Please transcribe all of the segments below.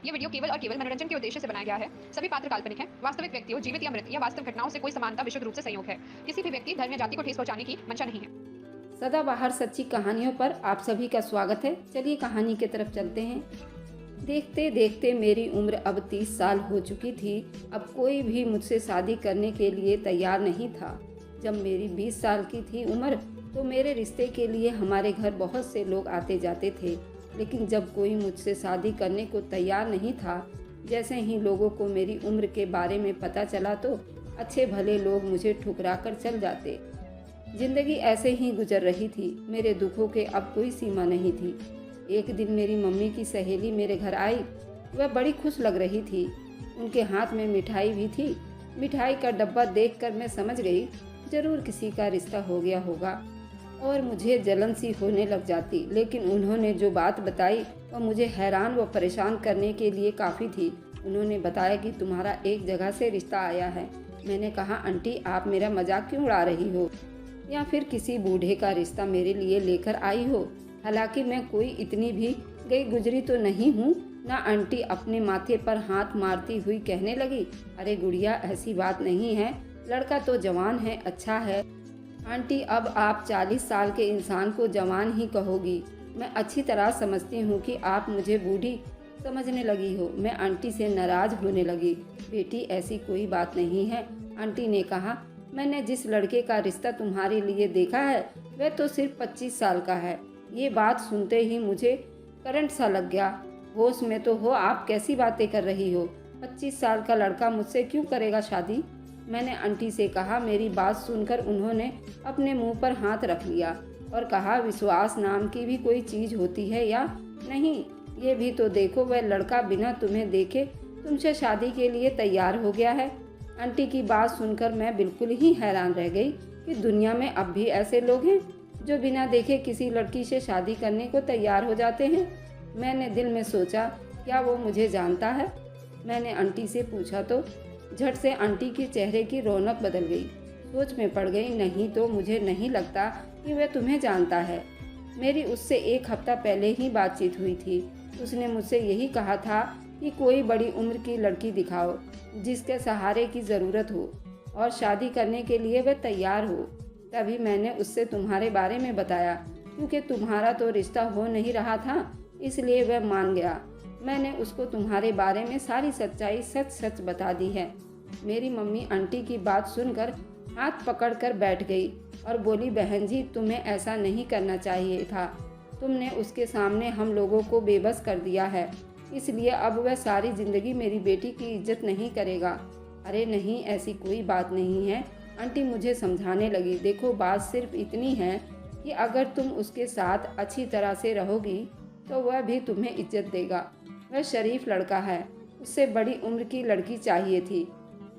ये वीडियो केवल और केवल मनोरंजन के उद्देश्य से बनाया गया है। सभी पात्र काल्पनिक हैं। वास्तविक व्यक्तियों, जीवित या मृत या वास्तविक घटनाओं से कोई समानता विशुद्ध रूप से संयोग है। किसी भी व्यक्ति, धर्म या जाति को ठेस पहुंचाने की मंशा नहीं है। सदाबहार सच्ची कहानियों पर आप सभी का स्वागत है। चलिए कहानी की तरफ चलते हैं। देखते देखते मेरी उम्र अब 30 साल हो चुकी थी। अब कोई भी मुझसे शादी करने के लिए तैयार नहीं था। जब मेरी 20 साल की थी उम्र तो मेरे रिश्ते के लिए हमारे घर बहुत से लोग आते जाते थे, लेकिन जब कोई मुझसे शादी करने को तैयार नहीं था, जैसे ही लोगों को मेरी उम्र के बारे में पता चला तो अच्छे भले लोग मुझे ठुकरा कर चल जाते। जिंदगी ऐसे ही गुजर रही थी। मेरे दुखों के अब कोई सीमा नहीं थी। एक दिन मेरी मम्मी की सहेली मेरे घर आई। वह बड़ी खुश लग रही थी। उनके हाथ में मिठाई भी थी। मिठाई का डब्बा देखकर मैं समझ गई जरूर किसी का रिश्ता हो गया होगा और मुझे जलन सी होने लग जाती। लेकिन उन्होंने जो बात बताई वह मुझे हैरान व परेशान करने के लिए काफ़ी थी। उन्होंने बताया कि तुम्हारा एक जगह से रिश्ता आया है। मैंने कहा, आंटी आप मेरा मजाक क्यों उड़ा रही हो, या फिर किसी बूढ़े का रिश्ता मेरे लिए लेकर आई हो। हालांकि मैं कोई इतनी भी गई गुजरी तो नहीं हूँ ना। आंटी अपने माथे पर हाथ मारती हुई कहने लगी, अरे गुड़िया ऐसी बात नहीं है, लड़का तो जवान है, अच्छा है। आंटी अब आप 40 साल के इंसान को जवान ही कहोगी। मैं अच्छी तरह समझती हूँ कि आप मुझे बूढ़ी समझने लगी हो। मैं आंटी से नाराज होने लगी। बेटी ऐसी कोई बात नहीं है, आंटी ने कहा। मैंने जिस लड़के का रिश्ता तुम्हारे लिए देखा है वह तो सिर्फ 25 साल का है। ये बात सुनते ही मुझे करंट सा लग गया। होश में तो हो, आप कैसी बातें कर रही हो। 25 साल का लड़का मुझसे क्यों करेगा शादी, मैंने आंटी से कहा। मेरी बात सुनकर उन्होंने अपने मुंह पर हाथ रख लिया और कहा, विश्वास नाम की भी कोई चीज़ होती है या नहीं, ये भी तो देखो, वह लड़का बिना तुम्हें देखे तुमसे शादी के लिए तैयार हो गया है। आंटी की बात सुनकर मैं बिल्कुल ही हैरान रह गई कि दुनिया में अब भी ऐसे लोग हैं जो बिना देखे किसी लड़की से शादी करने को तैयार हो जाते हैं। मैंने दिल में सोचा, क्या वो मुझे जानता है। मैंने आंटी से पूछा तो झट से आंटी के चेहरे की रौनक बदल गई। सोच में पड़ गई, नहीं तो मुझे नहीं लगता कि वह तुम्हें जानता है। मेरी उससे एक हफ्ता पहले ही बातचीत हुई थी। उसने मुझसे यही कहा था कि कोई बड़ी उम्र की लड़की दिखाओ जिसके सहारे की ज़रूरत हो और शादी करने के लिए वह तैयार हो। तभी मैंने उससे तुम्हारे बारे में बताया। क्योंकि तुम्हारा तो रिश्ता हो नहीं रहा था, इसलिए वह मान गया। मैंने उसको तुम्हारे बारे में सारी सच्चाई सच सच बता दी है। मेरी मम्मी आंटी की बात सुनकर हाथ पकड़कर बैठ गई और बोली, बहन जी तुम्हें ऐसा नहीं करना चाहिए था। तुमने उसके सामने हम लोगों को बेबस कर दिया है, इसलिए अब वह सारी ज़िंदगी मेरी बेटी की इज्जत नहीं करेगा। अरे नहीं, ऐसी कोई बात नहीं है, आंटी मुझे समझाने लगी। देखो बात सिर्फ इतनी है कि अगर तुम उसके साथ अच्छी तरह से रहोगी तो वह भी तुम्हें इज्जत देगा। वह शरीफ लड़का है, उससे बड़ी उम्र की लड़की चाहिए थी।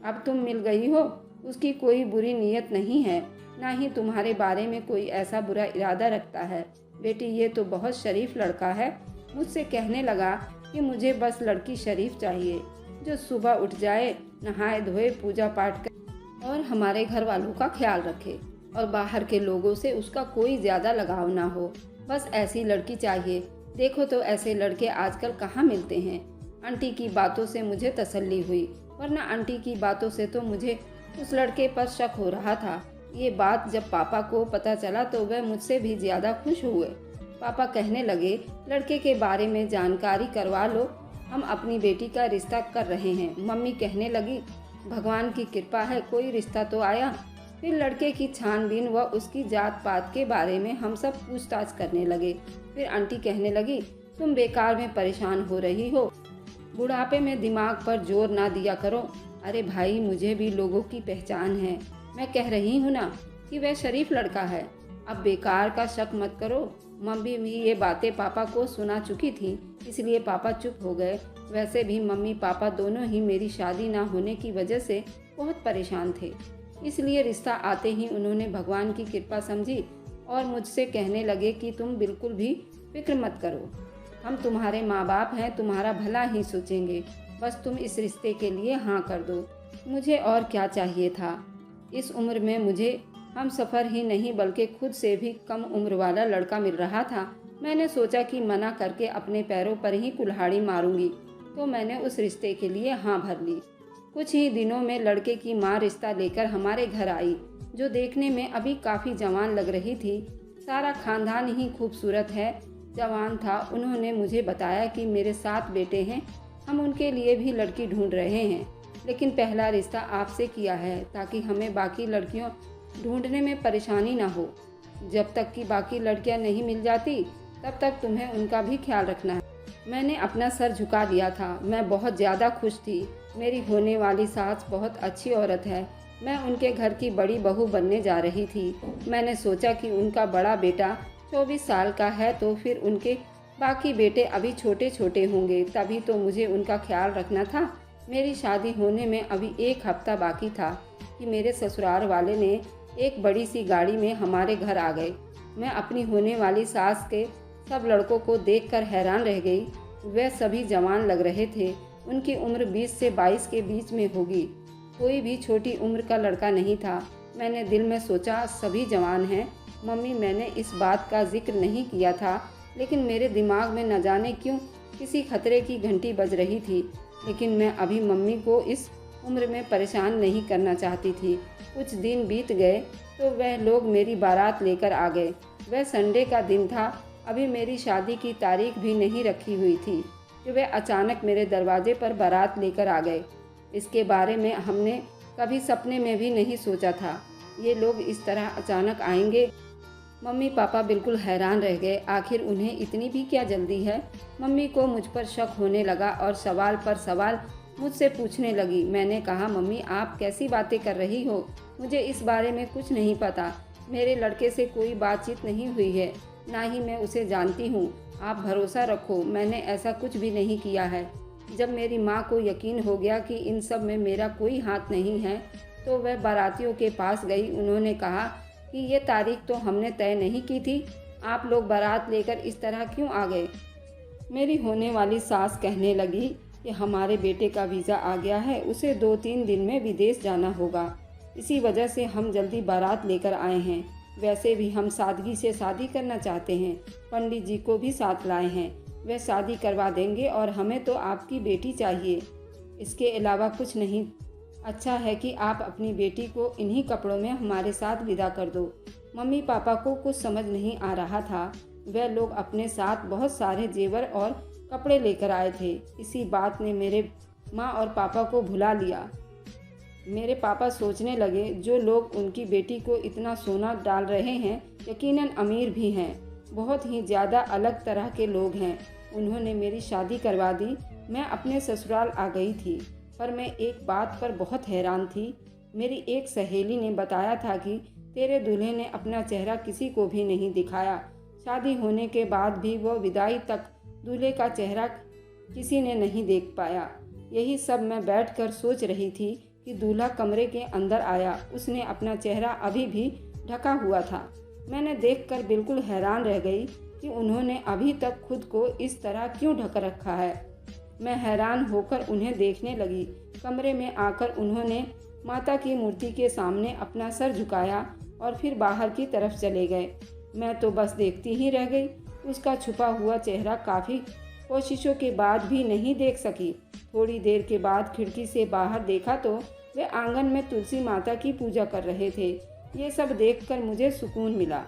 अब तुम मिल गई हो, उसकी कोई बुरी नीयत नहीं है, ना ही तुम्हारे बारे में कोई ऐसा बुरा इरादा रखता है। बेटी ये तो बहुत शरीफ लड़का है। मुझसे कहने लगा कि मुझे बस लड़की शरीफ चाहिए जो सुबह उठ जाए, नहाए धोए, पूजा पाठ करे और हमारे घर वालों का ख्याल रखे और बाहर के लोगों से उसका कोई ज़्यादा लगाव ना हो। बस ऐसी लड़की चाहिए। देखो तो ऐसे लड़के आजकल कहाँ मिलते हैं। आंटी की बातों से मुझे तसल्ली हुई, वरना आंटी की बातों से तो मुझे उस लड़के पर शक हो रहा था। ये बात जब पापा को पता चला तो वह मुझसे भी ज़्यादा खुश हुए। पापा कहने लगे, लड़के के बारे में जानकारी करवा लो, हम अपनी बेटी का रिश्ता कर रहे हैं। मम्मी कहने लगी, भगवान की कृपा है कोई रिश्ता तो आया। फिर लड़के की छानबीन व उसकी जात पात के बारे में हम सब पूछताछ करने लगे। फिर आंटी कहने लगी, तुम बेकार में परेशान हो रही हो, बुढ़ापे में दिमाग पर जोर ना दिया करो। अरे भाई, मुझे भी लोगों की पहचान है। मैं कह रही हूँ ना कि वह शरीफ लड़का है। अब बेकार का शक मत करो। मम्मी भी ये बातें पापा को सुना चुकी थी, इसलिए पापा चुप हो गए। वैसे भी मम्मी पापा दोनों ही मेरी शादी ना होने की वजह से बहुत परेशान थे, इसलिए रिश्ता आते ही उन्होंने भगवान की कृपा समझी और मुझसे कहने लगे कि तुम बिल्कुल भी फिक्र मत करो, हम तुम्हारे माँ बाप हैं, तुम्हारा भला ही सोचेंगे। बस तुम इस रिश्ते के लिए हाँ कर दो। मुझे और क्या चाहिए था। इस उम्र में मुझे हम सफ़र ही नहीं बल्कि खुद से भी कम उम्र वाला लड़का मिल रहा था। मैंने सोचा कि मना करके अपने पैरों पर ही कुल्हाड़ी मारूंगी तो मैंने उस रिश्ते के लिए हाँ भर ली। कुछ ही दिनों में लड़के की माँ रिश्ता लेकर हमारे घर आई, जो देखने में अभी काफ़ी जवान लग रही थी। सारा खानदान ही खूबसूरत है, जवान था। उन्होंने मुझे बताया कि मेरे 7 बेटे हैं, हम उनके लिए भी लड़की ढूंढ रहे हैं, लेकिन पहला रिश्ता आपसे किया है ताकि हमें बाकी लड़कियों ढूंढने में परेशानी ना हो। जब तक कि बाकी लड़कियां नहीं मिल जाती तब तक तुम्हें उनका भी ख्याल रखना है। मैंने अपना सर झुका लिया था। मैं बहुत ज़्यादा खुश थी। मेरी होने वाली सास बहुत अच्छी औरत है। मैं उनके घर की बड़ी बहू बनने जा रही थी। मैंने सोचा कि उनका बड़ा बेटा 24 साल का है, तो फिर उनके बाकी बेटे अभी छोटे छोटे होंगे, तभी तो मुझे उनका ख्याल रखना था। मेरी शादी होने में अभी 1 हफ्ता बाकी था कि मेरे ससुराल वाले ने एक बड़ी सी गाड़ी में हमारे घर आ गए। मैं अपनी होने वाली सास के सब लड़कों को देखकर हैरान रह गई। वे सभी जवान लग रहे थे। उनकी उम्र 20 से 22 के बीच में होगी। कोई भी छोटी उम्र का लड़का नहीं था। मैंने दिल में सोचा, सभी जवान हैं। मम्मी, मैंने इस बात का जिक्र नहीं किया था, लेकिन मेरे दिमाग में न जाने क्यों किसी खतरे की घंटी बज रही थी। लेकिन मैं अभी मम्मी को इस उम्र में परेशान नहीं करना चाहती थी। कुछ दिन बीत गए तो वह लोग मेरी बारात लेकर आ गए। वह संडे का दिन था। अभी मेरी शादी की तारीख भी नहीं रखी हुई थी कि वे अचानक मेरे दरवाजे पर बारात लेकर आ गए। इसके बारे में हमने कभी सपने में भी नहीं सोचा था, ये लोग इस तरह अचानक आएंगे। मम्मी पापा बिल्कुल हैरान रह गए। आखिर उन्हें इतनी भी क्या जल्दी है? मम्मी को मुझ पर शक होने लगा और सवाल पर सवाल मुझसे पूछने लगी। मैंने कहा, मम्मी आप कैसी बातें कर रही हो? मुझे इस बारे में कुछ नहीं पता। मेरे लड़के से कोई बातचीत नहीं हुई है, ना ही मैं उसे जानती हूँ। आप भरोसा रखो, मैंने ऐसा कुछ भी नहीं किया है। जब मेरी माँ को यकीन हो गया कि इन सब में मेरा कोई हाथ नहीं है, तो वह बारातियों के पास गई। उन्होंने कहा कि ये तारीख तो हमने तय नहीं की थी, आप लोग बारात लेकर इस तरह क्यों आ गए? मेरी होने वाली सास कहने लगी कि हमारे बेटे का वीज़ा आ गया है, उसे 2-3 दिन में विदेश जाना होगा, इसी वजह से हम जल्दी बारात लेकर आए हैं। वैसे भी हम सादगी से शादी करना चाहते हैं। पंडित जी को भी साथ लाए हैं, वे शादी करवा देंगे और हमें तो आपकी बेटी चाहिए, इसके अलावा कुछ नहीं। अच्छा है कि आप अपनी बेटी को इन्हीं कपड़ों में हमारे साथ विदा कर दो। मम्मी पापा को कुछ समझ नहीं आ रहा था। वे लोग अपने साथ बहुत सारे जेवर और कपड़े लेकर आए थे। इसी बात ने मेरे माँ और पापा को भुला लिया। मेरे पापा सोचने लगे, जो लोग उनकी बेटी को इतना सोना डाल रहे हैं यकीनन अमीर भी हैं, बहुत ही ज़्यादा अलग तरह के लोग हैं। उन्होंने मेरी शादी करवा दी। मैं अपने ससुराल आ गई थी, पर मैं एक बात पर बहुत हैरान थी। मेरी एक सहेली ने बताया था कि तेरे दूल्हे ने अपना चेहरा किसी को भी नहीं दिखाया। शादी होने के बाद भी वो विदाई तक दूल्हे का चेहरा किसी ने नहीं देख पाया। यही सब मैं बैठकर सोच रही थी कि दूल्हा कमरे के अंदर आया। उसने अपना चेहरा अभी भी ढका हुआ था। मैंने देखकर बिल्कुल हैरान रह गई कि उन्होंने अभी तक खुद को इस तरह क्यों ढक रखा है। मैं हैरान होकर उन्हें देखने लगी। कमरे में आकर उन्होंने माता की मूर्ति के सामने अपना सर झुकाया और फिर बाहर की तरफ चले गए। मैं तो बस देखती ही रह गई। उसका छुपा हुआ चेहरा काफ़ी कोशिशों के बाद भी नहीं देख सकी। थोड़ी देर के बाद खिड़की से बाहर देखा तो वे आंगन में तुलसी माता की पूजा कर रहे थे। ये सब देखकर मुझे सुकून मिला।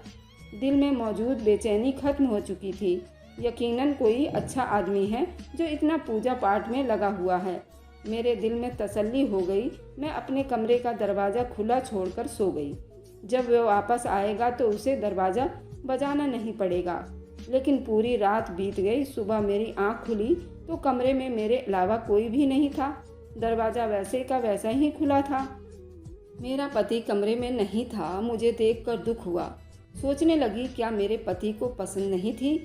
दिल में मौजूद बेचैनी खत्म हो चुकी थी। यकीनन कोई अच्छा आदमी है जो इतना पूजा पाठ में लगा हुआ है। मेरे दिल में तसल्ली हो गई। मैं अपने कमरे का दरवाज़ा खुला छोड़कर सो गई। जब वह वापस आएगा तो उसे दरवाज़ा बजाना नहीं पड़ेगा। लेकिन पूरी रात बीत गई। सुबह मेरी आँख खुली तो कमरे में मेरे अलावा कोई भी नहीं था। दरवाज़ा वैसे का वैसा ही खुला था। मेरा पति कमरे में नहीं था। मुझे देखकर दुख हुआ। सोचने लगी, क्या मेरे पति को पसंद नहीं थी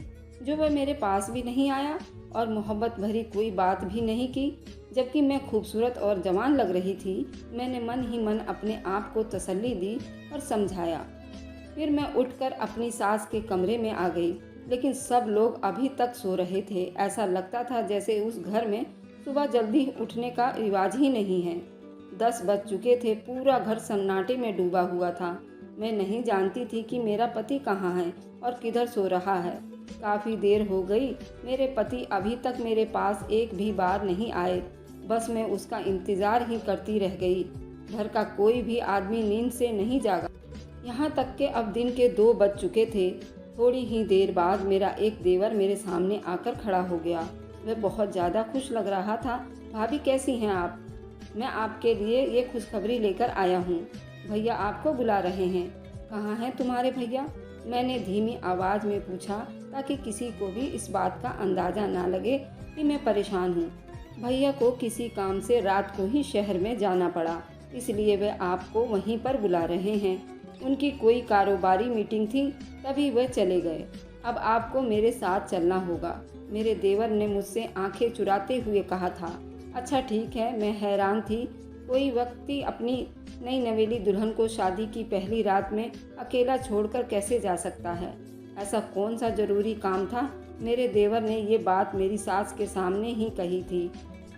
जो वह मेरे पास भी नहीं आया और मोहब्बत भरी कोई बात भी नहीं की, जबकि मैं खूबसूरत और जवान लग रही थी। मैंने मन ही मन अपने आप को तसल्ली दी और समझाया। फिर मैं उठकर अपनी सास के कमरे में आ गई, लेकिन सब लोग अभी तक सो रहे थे। ऐसा लगता था जैसे उस घर में सुबह जल्दी उठने का रिवाज ही नहीं है। 10 बज चुके थे। पूरा घर सन्नाटे में डूबा हुआ था। मैं नहीं जानती थी कि मेरा पति कहाँ है और किधर सो रहा है। काफ़ी देर हो गई, मेरे पति अभी तक मेरे पास एक भी बार नहीं आए। बस मैं उसका इंतज़ार ही करती रह गई। घर का कोई भी आदमी नींद से नहीं जागा। यहाँ तक कि अब दिन के 2 बज चुके थे। थोड़ी ही देर बाद मेरा एक देवर मेरे सामने आकर खड़ा हो गया। वह बहुत ज़्यादा खुश लग रहा था। भाभी कैसी हैं आप? मैं आपके लिए ये खुशखबरी लेकर आया हूँ। भैया आपको बुला रहे हैं। कहाँ हैं तुम्हारे भैया? मैंने धीमी आवाज़ में पूछा ताकि किसी को भी इस बात का अंदाज़ा ना लगे कि मैं परेशान हूँ। भैया को किसी काम से रात को ही शहर में जाना पड़ा, इसलिए वे आपको वहीं पर बुला रहे हैं। उनकी कोई कारोबारी मीटिंग थी, तभी वह चले गए। अब आपको मेरे साथ चलना होगा, मेरे देवर ने मुझसे आंखें चुराते हुए कहा था। अच्छा ठीक है, मैं हैरान थी। कोई व्यक्ति अपनी नई नवेली दुल्हन को शादी की पहली रात में अकेला छोड़कर कैसे जा सकता है? ऐसा कौन सा ज़रूरी काम था? मेरे देवर ने ये बात मेरी सास के सामने ही कही थी,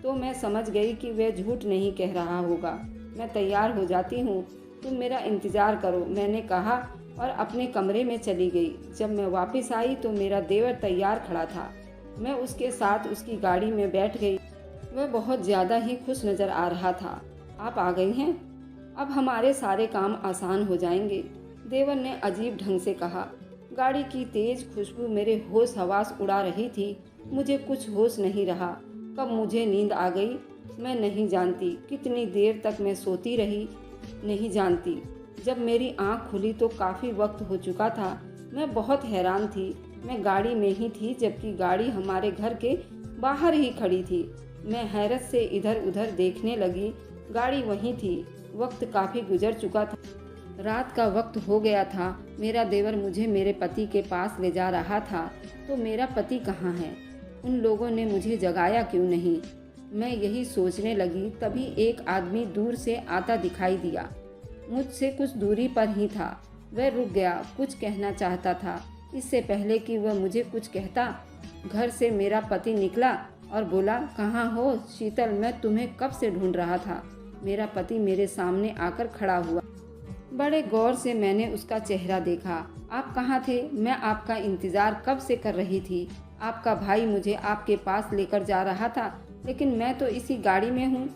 तो मैं समझ गई कि वह झूठ नहीं कह रहा होगा। मैं तैयार हो जाती हूँ, तुम मेरा इंतज़ार करो, मैंने कहा और अपने कमरे में चली गई। जब मैं वापस आई तो मेरा देवर तैयार खड़ा था। मैं उसके साथ उसकी गाड़ी में बैठ गई। वह बहुत ज़्यादा ही खुश नज़र आ रहा था। आप आ गई हैं, अब हमारे सारे काम आसान हो जाएंगे, देवर ने अजीब ढंग से कहा। गाड़ी की तेज खुशबू मेरे होश हवास उड़ा रही थी। मुझे कुछ होश नहीं रहा। कब मुझे नींद आ गई मैं नहीं जानती। कितनी देर तक मैं सोती रही नहीं जानती। जब मेरी आंख खुली तो काफ़ी वक्त हो चुका था। मैं बहुत हैरान थी। मैं गाड़ी में ही थी, जबकि गाड़ी हमारे घर के बाहर ही खड़ी थी। मैं हैरत से इधर उधर देखने लगी। गाड़ी वहीं थी। वक्त काफ़ी गुजर चुका था। रात का वक्त हो गया था। मेरा देवर मुझे मेरे पति के पास ले जा रहा था। तो मेरा पति कहाँ है? उन लोगों ने मुझे जगाया क्यों नहीं? मैं यही सोचने लगी, तभी एक आदमी दूर से आता दिखाई दिया। मुझसे कुछ दूरी पर ही था। वह रुक गया, कुछ कहना चाहता था। इससे पहले कि वह मुझे कुछ कहता, घर से मेरा पति निकला और बोला, कहाँ हो शीतल, मैं तुम्हें कब से ढूंढ रहा था। मेरा पति मेरे सामने आकर खड़ा हुआ। बड़े गौर से मैंने उसका चेहरा देखा। आप कहाँ थे? मैं आपका इंतज़ार कब से कर रही थी। आपका भाई मुझे आपके पास लेकर जा रहा था, लेकिन मैं तो इसी गाड़ी में हूँ।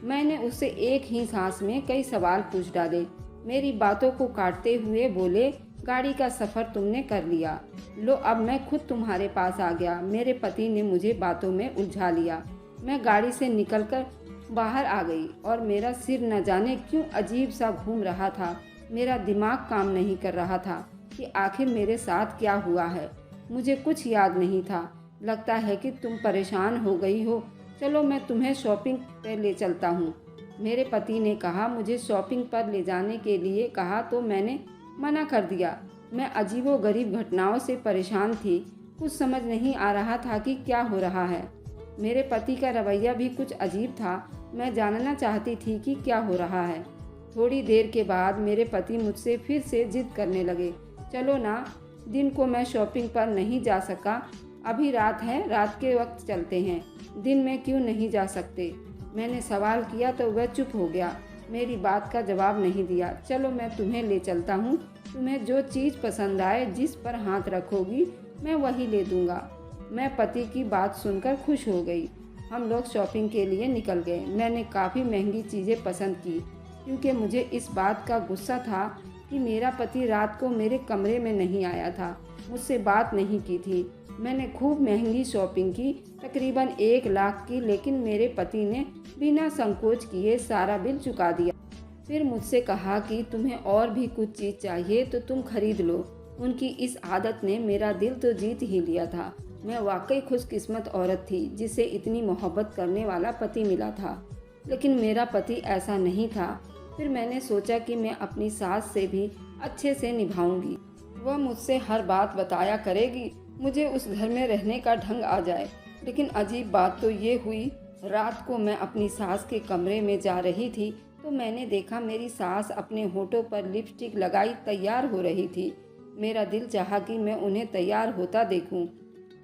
मैंने उससे एक ही सांस में कई सवाल पूछ डाले। मेरी बातों को काटते हुए बोले, गाड़ी का सफ़र तुमने कर लिया, लो अब मैं खुद तुम्हारे पास आ गया। मेरे पति ने मुझे बातों में उलझा लिया। मैं गाड़ी से निकलकर बाहर आ गई और मेरा सिर न जाने क्यों अजीब सा घूम रहा था। मेरा दिमाग काम नहीं कर रहा था कि आखिर मेरे साथ क्या हुआ है। मुझे कुछ याद नहीं था। लगता है कि तुम परेशान हो गई हो। चलो मैं तुम्हें शॉपिंग पर ले चलता हूँ। मेरे पति ने कहा। मुझे शॉपिंग पर ले जाने के लिए कहा तो मैंने मना कर दिया। मैं अजीबोगरीब घटनाओं से परेशान थी। कुछ समझ नहीं आ रहा था कि क्या हो रहा है। मेरे पति का रवैया भी कुछ अजीब था। मैं जानना चाहती थी कि क्या हो रहा है। थोड़ी देर के बाद मेरे पति मुझसे फिर से जिद करने लगे, चलो ना, दिन को मैं शॉपिंग पर नहीं जा सका। अभी रात है, रात के वक्त चलते हैं, दिन में क्यों नहीं जा सकते। मैंने सवाल किया तो वह चुप हो गया, मेरी बात का जवाब नहीं दिया। चलो मैं तुम्हें ले चलता हूँ, तुम्हें जो चीज़ पसंद आए, जिस पर हाथ रखोगी मैं वही ले दूँगा। मैं पति की बात सुनकर खुश हो गई। हम लोग शॉपिंग के लिए निकल गए। मैंने काफ़ी महंगी चीज़ें पसंद की, क्योंकि मुझे इस बात का गुस्सा था कि मेरा पति रात को मेरे कमरे में नहीं आया था, मुझसे बात नहीं की थी। मैंने खूब महंगी शॉपिंग की, तकरीबन 1 लाख की, लेकिन मेरे पति ने बिना संकोच किए सारा बिल चुका दिया। फिर मुझसे कहा कि तुम्हें और भी कुछ चीज़ चाहिए तो तुम खरीद लो। उनकी इस आदत ने मेरा दिल तो जीत ही लिया था। मैं वाकई खुशकिस्मत औरत थी जिसे इतनी मोहब्बत करने वाला पति मिला था, लेकिन मेरा पति ऐसा नहीं था। फिर मैंने सोचा कि मैं अपनी सास से भी अच्छे से निभाऊंगी। वह मुझसे हर बात बताया करेगी, मुझे उस घर में रहने का ढंग आ जाए। लेकिन अजीब बात तो ये हुई, रात को मैं अपनी सास के कमरे में जा रही थी तो मैंने देखा मेरी सास अपने होठों पर लिपस्टिक लगाई तैयार हो रही थी। मेरा दिल चाहा कि मैं उन्हें तैयार होता देखूं।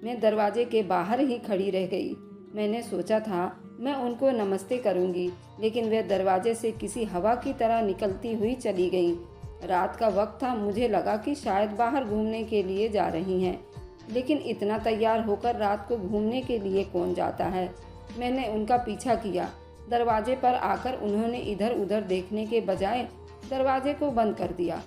मैं दरवाजे के बाहर ही खड़ी रह गई। मैंने सोचा था मैं उनको नमस्ते करूंगी, लेकिन वे दरवाजे से किसी हवा की तरह निकलती हुई चली गईं। रात का वक्त था, मुझे लगा कि शायद बाहर घूमने के लिए जा रही हैं। लेकिन इतना तैयार होकर रात को घूमने के लिए कौन जाता है। मैंने उनका पीछा किया। दरवाजे पर आकर उन्होंने इधर उधर देखने के बजाय दरवाजे को बंद कर दिया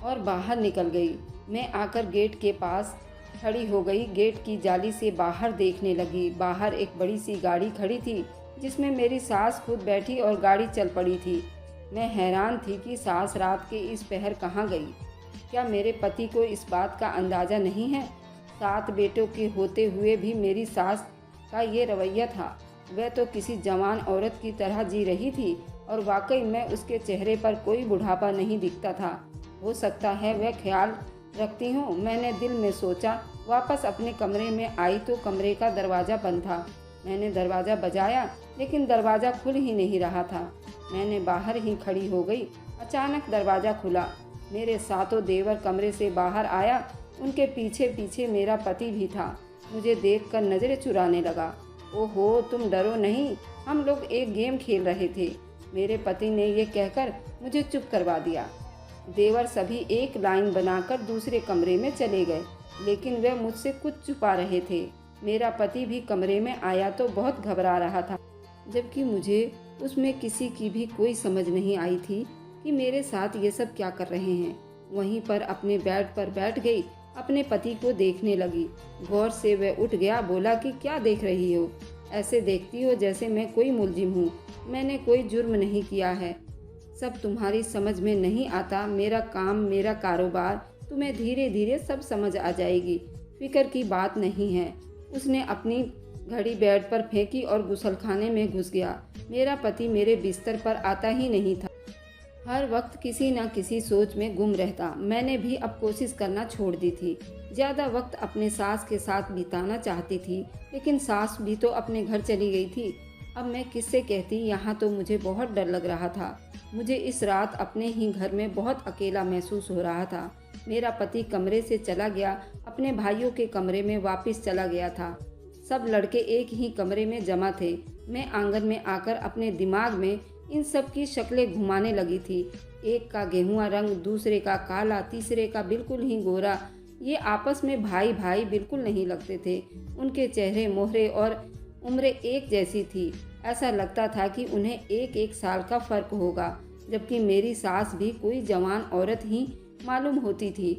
और बाहर निकल गई। मैं आकर गेट के पास खड़ी हो गई। गेट की जाली से बाहर देखने लगी। बाहर एक बड़ी सी गाड़ी खड़ी थी जिसमें मेरी सास खुद बैठी और गाड़ी चल पड़ी थी। मैं हैरान थी कि सास रात के इस पहर कहाँ गई। क्या मेरे पति को इस बात का अंदाज़ा नहीं है? 7 बेटों के होते हुए भी मेरी सास का ये रवैया था। वह तो किसी जवान औरत की तरह जी रही थी और वाकई में उसके चेहरे पर कोई बुढ़ापा नहीं दिखता था। हो सकता है वह ख्याल रखती हूँ, मैंने दिल में सोचा। वापस अपने कमरे में आई तो कमरे का दरवाज़ा बंद था। मैंने दरवाज़ा बजाया लेकिन दरवाज़ा खुल ही नहीं रहा था। मैंने बाहर ही खड़ी हो गई। अचानक दरवाज़ा खुला। मेरे सातों देवर कमरे से बाहर आया। उनके पीछे पीछे मेरा पति भी था। मुझे देखकर नज़रें चुराने लगा। ओहो, तुम डरो नहीं, हम लोग एक गेम खेल रहे थे। मेरे पति ने ये कहकर मुझे चुप करवा दिया। देवर सभी एक लाइन बनाकर दूसरे कमरे में चले गए, लेकिन वे मुझसे कुछ छुपा रहे थे। मेरा पति भी कमरे में आया तो बहुत घबरा रहा था, जबकि मुझे उसमें किसी की भी कोई समझ नहीं आई थी कि मेरे साथ ये सब क्या कर रहे हैं। वहीं पर अपने बेड पर बैठ गई, अपने पति को देखने लगी। गौर से वह उठ गया। बोला कि क्या देख रही हो? ऐसे देखती हो जैसे मैं कोई मुलजिम हूँ। मैंने कोई जुर्म नहीं किया है। सब तुम्हारी समझ में नहीं आता। मेरा काम, मेरा कारोबार, तुम्हें धीरे धीरे सब समझ आ जाएगी। फिक्र की बात नहीं है। उसने अपनी घड़ी बेड पर फेंकी और गुसलखाने में घुस गया। मेरा पति मेरे बिस्तर पर आता ही नहीं था। हर वक्त किसी न किसी सोच में गुम रहता। मैंने भी अब कोशिश करना छोड़ दी थी। ज़्यादा वक्त अपने सास के साथ बिताना चाहती थी, लेकिन सास भी तो अपने घर चली गई थी। अब मैं किससे कहती? यहाँ तो मुझे बहुत डर लग रहा था। मुझे इस रात अपने ही घर में बहुत अकेला महसूस हो रहा था। मेरा पति कमरे से चला गया, अपने भाइयों के कमरे में वापस चला गया था। सब लड़के एक ही कमरे में जमा थे। मैं आंगन में आकर अपने दिमाग में इन सब की शक्लें घुमाने लगी थी। एक का गेहुआ रंग, दूसरे का काला, तीसरे का बिल्कुल ही गोरा। ये आपस में भाई भाई बिल्कुल नहीं लगते थे। उनके चेहरे, मोहरे और उम्रें एक जैसी थी। ऐसा लगता था कि उन्हें एक एक साल का फ़र्क होगा, जबकि मेरी सास भी कोई जवान औरत ही मालूम होती थी।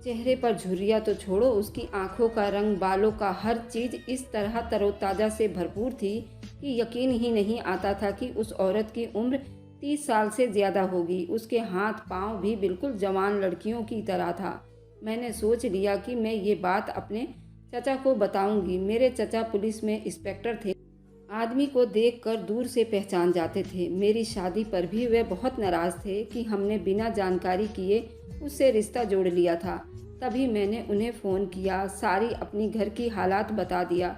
चेहरे पर झुर्रियाँ तो छोड़ो, उसकी आंखों का रंग, बालों का हर चीज़ इस तरह तरोताज़ा से भरपूर थी कि यकीन ही नहीं आता था कि उस औरत की उम्र 30 साल से ज़्यादा होगी। उसके हाथ पांव भी बिल्कुल जवान लड़कियों की तरह था। मैंने सोच लिया कि मैं ये बात अपने चचा को बताऊंगी। मेरे चचा पुलिस में इंस्पेक्टर थे। आदमी को देखकर दूर से पहचान जाते थे। मेरी शादी पर भी वे बहुत नाराज़ थे कि हमने बिना जानकारी किए उससे रिश्ता जोड़ लिया था। तभी मैंने उन्हें फ़ोन किया, सारी अपनी घर की हालात बता दिया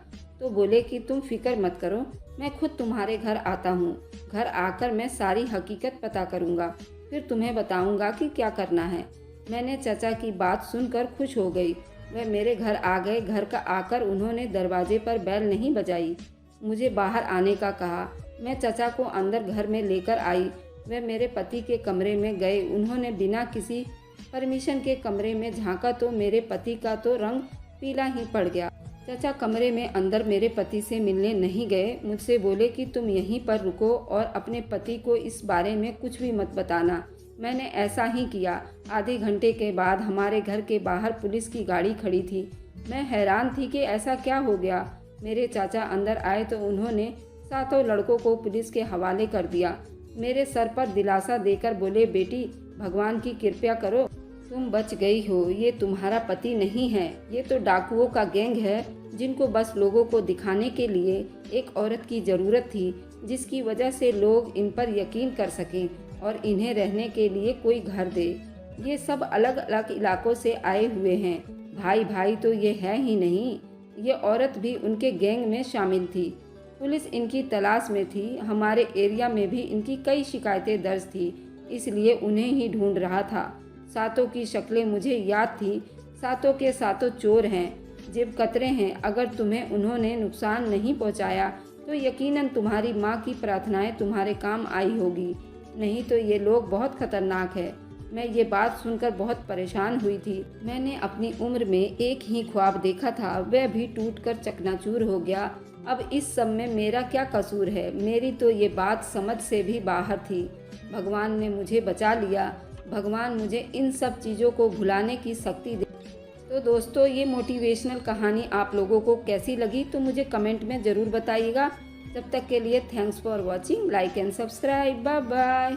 तो बोले कि तुम फिक्र मत करो, मैं खुद तुम्हारे घर आता हूँ। घर आकर मैं सारी हकीकत पता करूँगा, फिर तुम्हें बताऊँगा कि क्या करना है। मैंने चचा की बात सुनकर खुश हो गई। वह मेरे घर आ गए। घर का आकर उन्होंने दरवाजे पर बेल नहीं बजाई, मुझे बाहर आने का कहा। मैं चचा को अंदर घर में लेकर आई। वह मेरे पति के कमरे में गए। उन्होंने बिना किसी परमिशन के कमरे में झांका तो मेरे पति का तो रंग पीला ही पड़ गया। चचा कमरे में अंदर मेरे पति से मिलने नहीं गए। मुझसे बोले कि तुम यहीं पर रुको और अपने पति को इस बारे में कुछ भी मत बताना। मैंने ऐसा ही किया। आधे घंटे के बाद हमारे घर के बाहर पुलिस की गाड़ी खड़ी थी। मैं हैरान थी कि ऐसा क्या हो गया। मेरे चाचा अंदर आए तो उन्होंने सातों लड़कों को पुलिस के हवाले कर दिया। मेरे सर पर दिलासा देकर बोले, बेटी भगवान की कृपा करो, तुम बच गई हो। ये तुम्हारा पति नहीं है, ये तो डाकुओं का गैंग है जिनको बस लोगों को दिखाने के लिए एक औरत की ज़रूरत थी, जिसकी वजह से लोग इन पर यकीन कर सकें और इन्हें रहने के लिए कोई घर दे। ये सब अलग अलग इलाकों से आए हुए हैं। भाई भाई तो ये है ही नहीं, ये औरत भी उनके गैंग में शामिल थी। पुलिस इनकी तलाश में थी। हमारे एरिया में भी इनकी कई शिकायतें दर्ज थी, इसलिए उन्हें ही ढूंढ रहा था। सातों की शक्लें मुझे याद थी। सातों के सातों चोर हैं, जेब कतरे हैं। अगर तुम्हें उन्होंने नुकसान नहीं पहुंचाया तो यकीनन तुम्हारी माँ की प्रार्थनाएं तुम्हारे काम आई होगी। नहीं तो ये लोग बहुत खतरनाक है। मैं ये बात सुनकर बहुत परेशान हुई थी। मैंने अपनी उम्र में एक ही ख्वाब देखा था, वह भी टूटकर चकनाचूर हो गया। अब इस सब में मेरा क्या कसूर है? मेरी तो ये बात समझ से भी बाहर थी। भगवान ने मुझे बचा लिया। भगवान मुझे इन सब चीज़ों को भुलाने की शक्ति दे। तो दोस्तों, ये मोटिवेशनल कहानी आप लोगों को कैसी लगी तो मुझे कमेंट में ज़रूर बताइएगा। तब तक के लिए thanks for watching, like and subscribe, bye bye.